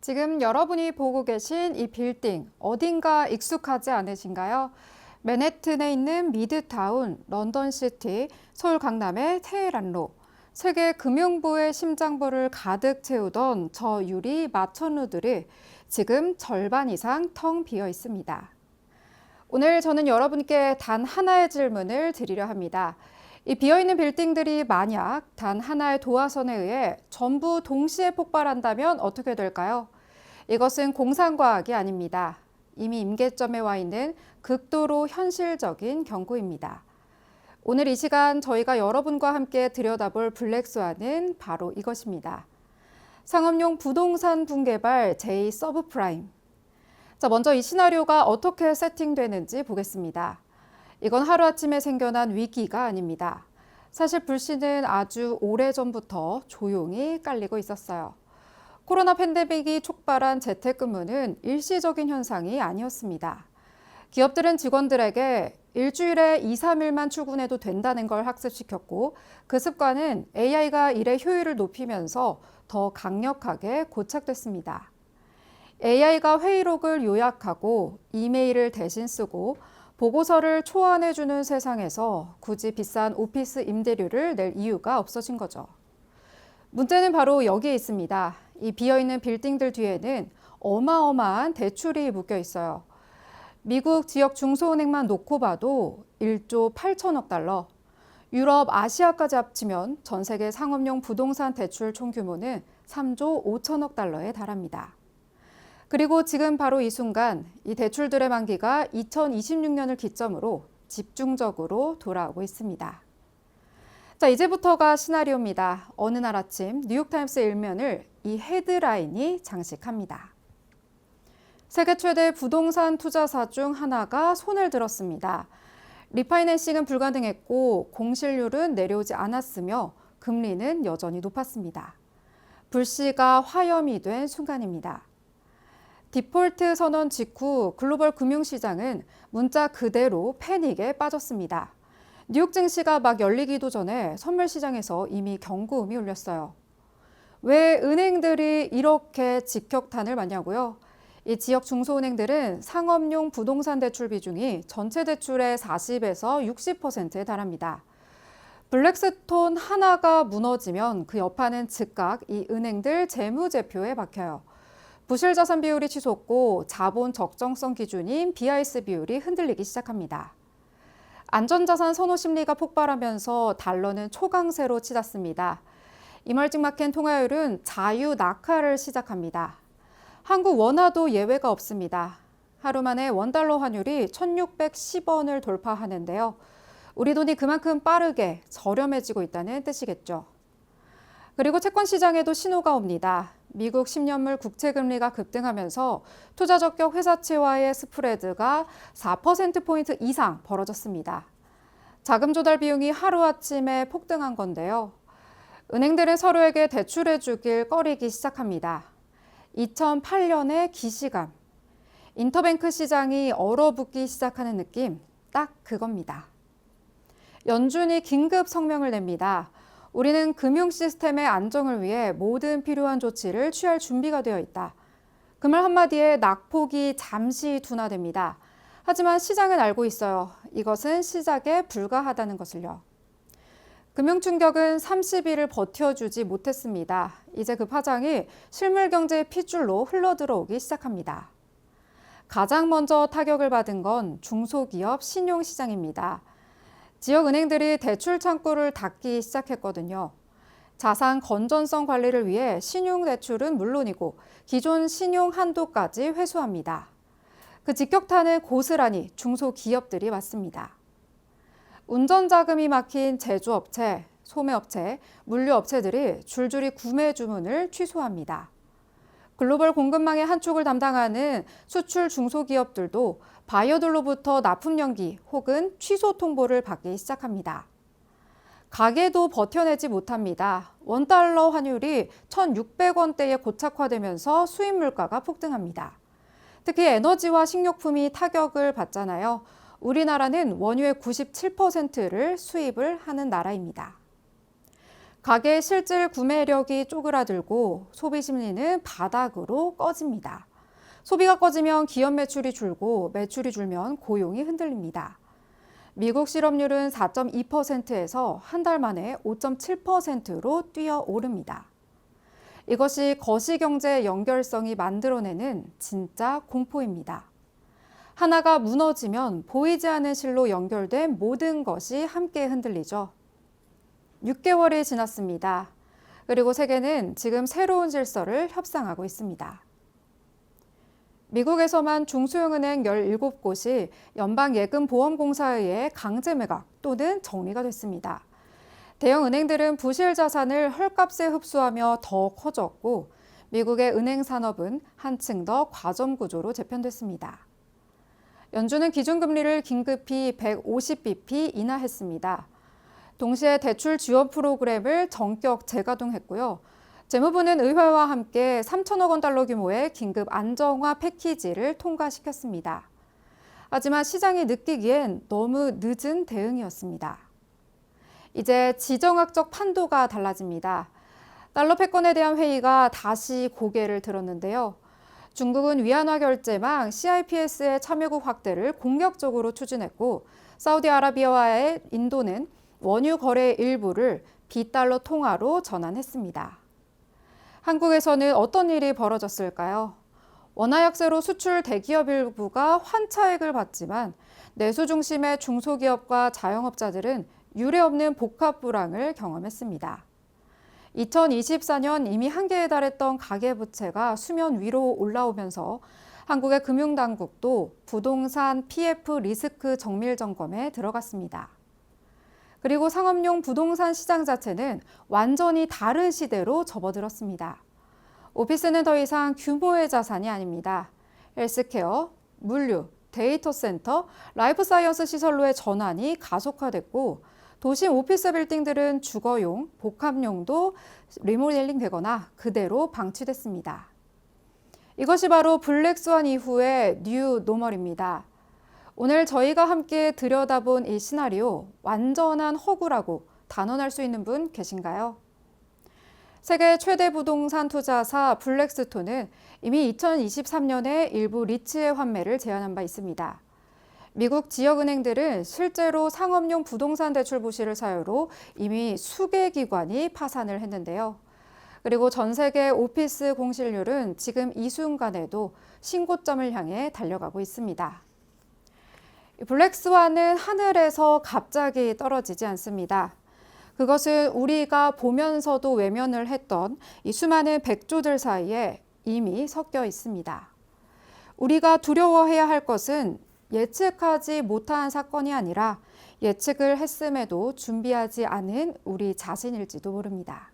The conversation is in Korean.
지금 여러분이 보고 계신 이 빌딩 어딘가 익숙하지 않으신가요? 맨해튼에 있는 미드타운, 런던시티, 서울 강남의 테헤란로, 세계 금융부의 심장부를 가득 채우던 저 유리 마천루들이 지금 절반 이상 텅 비어 있습니다. 오늘 저는 여러분께 단 하나의 질문을 드리려 합니다. 이 비어있는 빌딩들이 만약 단 하나의 도화선에 의해 전부 동시에 폭발한다면 어떻게 될까요? 이것은 공상과학이 아닙니다. 이미 임계점에 와 있는 극도로 현실적인 경고입니다. 오늘 이 시간 저희가 여러분과 함께 들여다볼 블랙스완은 바로 이것입니다. 상업용 부동산 분개발 제2 서브프라임. 먼저 이 시나리오가 어떻게 세팅되는지 보겠습니다. 이건 하루아침에 생겨난 위기가 아닙니다. 사실 불씨는 아주 오래전부터 조용히 깔리고 있었어요. 코로나 팬데믹이 촉발한 재택근무는 일시적인 현상이 아니었습니다. 기업들은 직원들에게 일주일에 2, 3일만 출근해도 된다는 걸 학습시켰고 그 습관은 AI가 일의 효율을 높이면서 더 강력하게 고착됐습니다. AI가 회의록을 요약하고 이메일을 대신 쓰고 보고서를 초안해주는 세상에서 굳이 비싼 오피스 임대료를 낼 이유가 없어진 거죠. 문제는 바로 여기에 있습니다. 이 비어있는 빌딩들 뒤에는 어마어마한 대출이 묶여 있어요. 미국 지역 중소은행만 놓고 봐도 1조 8천억 달러, 유럽, 아시아까지 합치면 전 세계 상업용 부동산 대출 총 규모는 3조 5천억 달러에 달합니다. 그리고 지금 바로 이 순간 이 대출들의 만기가 2026년을 기점으로 집중적으로 돌아오고 있습니다. 이제부터가 시나리오입니다. 어느 날 아침 뉴욕타임스 일면을 이 헤드라인이 장식합니다. 세계 최대 부동산 투자사 중 하나가 손을 들었습니다. 리파이낸싱은 불가능했고 공실률은 내려오지 않았으며 금리는 여전히 높았습니다. 불씨가 화염이 된 순간입니다. 디폴트 선언 직후 글로벌 금융시장은 문자 그대로 패닉에 빠졌습니다. 뉴욕 증시가 막 열리기도 전에 선물 시장에서 이미 경고음이 울렸어요. 왜 은행들이 이렇게 직격탄을 맞냐고요? 이 지역 중소은행들은 상업용 부동산 대출 비중이 전체 대출의 40에서 60%에 달합니다. 블랙스톤 하나가 무너지면 그 여파는 즉각 이 은행들 재무제표에 박혀요. 부실자산 비율이 치솟고 자본 적정성 기준인 BIS 비율이 흔들리기 시작합니다. 안전자산 선호 심리가 폭발하면서 달러는 초강세로 치닫습니다. 이멀징 마켓 통화율은 자유 낙하를 시작합니다. 한국 원화도 예외가 없습니다. 하루 만에 원달러 환율이 1,610원을 돌파하는데요. 우리 돈이 그만큼 빠르게 저렴해지고 있다는 뜻이겠죠. 그리고 채권 시장에도 신호가 옵니다. 미국 10년물 국채금리가 급등하면서 투자 적격 회사채와의 스프레드가 4%포인트 이상 벌어졌습니다. 자금 조달 비용이 하루아침에 폭등한 건데요. 은행들은 서로에게 대출해주길 꺼리기 시작합니다. 2008년의 기시감. 인터뱅크 시장이 얼어붙기 시작하는 느낌, 딱 그겁니다. 연준이 긴급 성명을 냅니다. 우리는 금융 시스템의 안정을 위해 모든 필요한 조치를 취할 준비가 되어 있다. 그 말 한마디에 낙폭이 잠시 둔화됩니다. 하지만 시장은 알고 있어요. 이것은 시작에 불과하다는 것을요. 금융 충격은 30일을 버텨주지 못했습니다. 이제 그 파장이 실물 경제의 핏줄로 흘러들어오기 시작합니다. 가장 먼저 타격을 받은 건 중소기업 신용시장입니다. 지역 은행들이 대출 창구를 닫기 시작했거든요. 자산 건전성 관리를 위해 신용 대출은 물론이고 기존 신용 한도까지 회수합니다. 그 직격탄은 고스란히 중소기업들이 맞습니다. 운전자금이 막힌 제조업체, 소매업체, 물류업체들이 줄줄이 구매 주문을 취소합니다. 글로벌 공급망의 한 축을 담당하는 수출 중소기업들도 바이어들로부터 납품 연기 혹은 취소 통보를 받기 시작합니다. 가게도 버텨내지 못합니다. 원달러 환율이 1,600원대에 고착화되면서 수입 물가가 폭등합니다. 특히 에너지와 식료품이 타격을 받잖아요. 우리나라는 원유의 97%를 수입을 하는 나라입니다. 가계의 실질 구매력이 쪼그라들고 소비 심리는 바닥으로 꺼집니다. 소비가 꺼지면 기업 매출이 줄고 매출이 줄면 고용이 흔들립니다. 미국 실업률은 4.2%에서 한 달 만에 5.7%로 뛰어오릅니다. 이것이 거시경제의 연결성이 만들어내는 진짜 공포입니다. 하나가 무너지면 보이지 않는 실로 연결된 모든 것이 함께 흔들리죠. 6개월이 지났습니다. 그리고 세계는 지금 새로운 질서를 협상하고 있습니다. 미국에서만 중소형은행 17곳이 연방예금보험공사에 의해 강제 매각 또는 정리가 됐습니다. 대형 은행들은 부실 자산을 헐값에 흡수하며 더 커졌고 미국의 은행 산업은 한층 더 과점 구조로 재편됐습니다. 연준은 기준금리를 긴급히 150bp 인하했습니다. 동시에 대출 지원 프로그램을 전격 재가동했고요. 재무부는 의회와 함께 3천억 원 달러 규모의 긴급 안정화 패키지를 통과시켰습니다. 하지만 시장이 느끼기엔 너무 늦은 대응이었습니다. 이제 지정학적 판도가 달라집니다. 달러 패권에 대한 회의가 다시 고개를 들었는데요. 중국은 위안화 결제망 CIPS의 참여국 확대를 공격적으로 추진했고 사우디아라비아와의 인도는 원유 거래 일부를 비달러 통화로 전환했습니다. 한국에서는 어떤 일이 벌어졌을까요? 원화 약세로 수출 대기업 일부가 환차익을 봤지만 내수 중심의 중소기업과 자영업자들은 유례없는 복합 불황을 경험했습니다. 2024년 이미 한계에 달했던 가계부채가 수면 위로 올라오면서 한국의 금융당국도 부동산 PF 리스크 정밀 점검에 들어갔습니다. 그리고 상업용 부동산 시장 자체는 완전히 다른 시대로 접어들었습니다. 오피스는 더 이상 규모의 자산이 아닙니다. 헬스케어, 물류, 데이터 센터, 라이프 사이언스 시설로의 전환이 가속화됐고 도심 오피스 빌딩들은 주거용, 복합용도 리모델링 되거나 그대로 방치됐습니다. 이것이 바로 블랙스완 이후의 뉴 노멀입니다. 오늘 저희가 함께 들여다본 이 시나리오 완전한 허구라고 단언할 수 있는 분 계신가요? 세계 최대 부동산 투자사 블랙스톤은 이미 2023년에 일부 리츠의 환매를 제안한 바 있습니다. 미국 지역은행들은 실제로 상업용 부동산 대출 부실을 사유로 이미 수개 기관이 파산을 했는데요. 그리고 전 세계 오피스 공실률은 지금 이 순간에도 신고점을 향해 달려가고 있습니다. 블랙스완은 하늘에서 갑자기 떨어지지 않습니다. 그것은 우리가 보면서도 외면을 했던 이 수많은 백조들 사이에 이미 섞여 있습니다. 우리가 두려워해야 할 것은 예측하지 못한 사건이 아니라 예측을 했음에도 준비하지 않은 우리 자신일지도 모릅니다.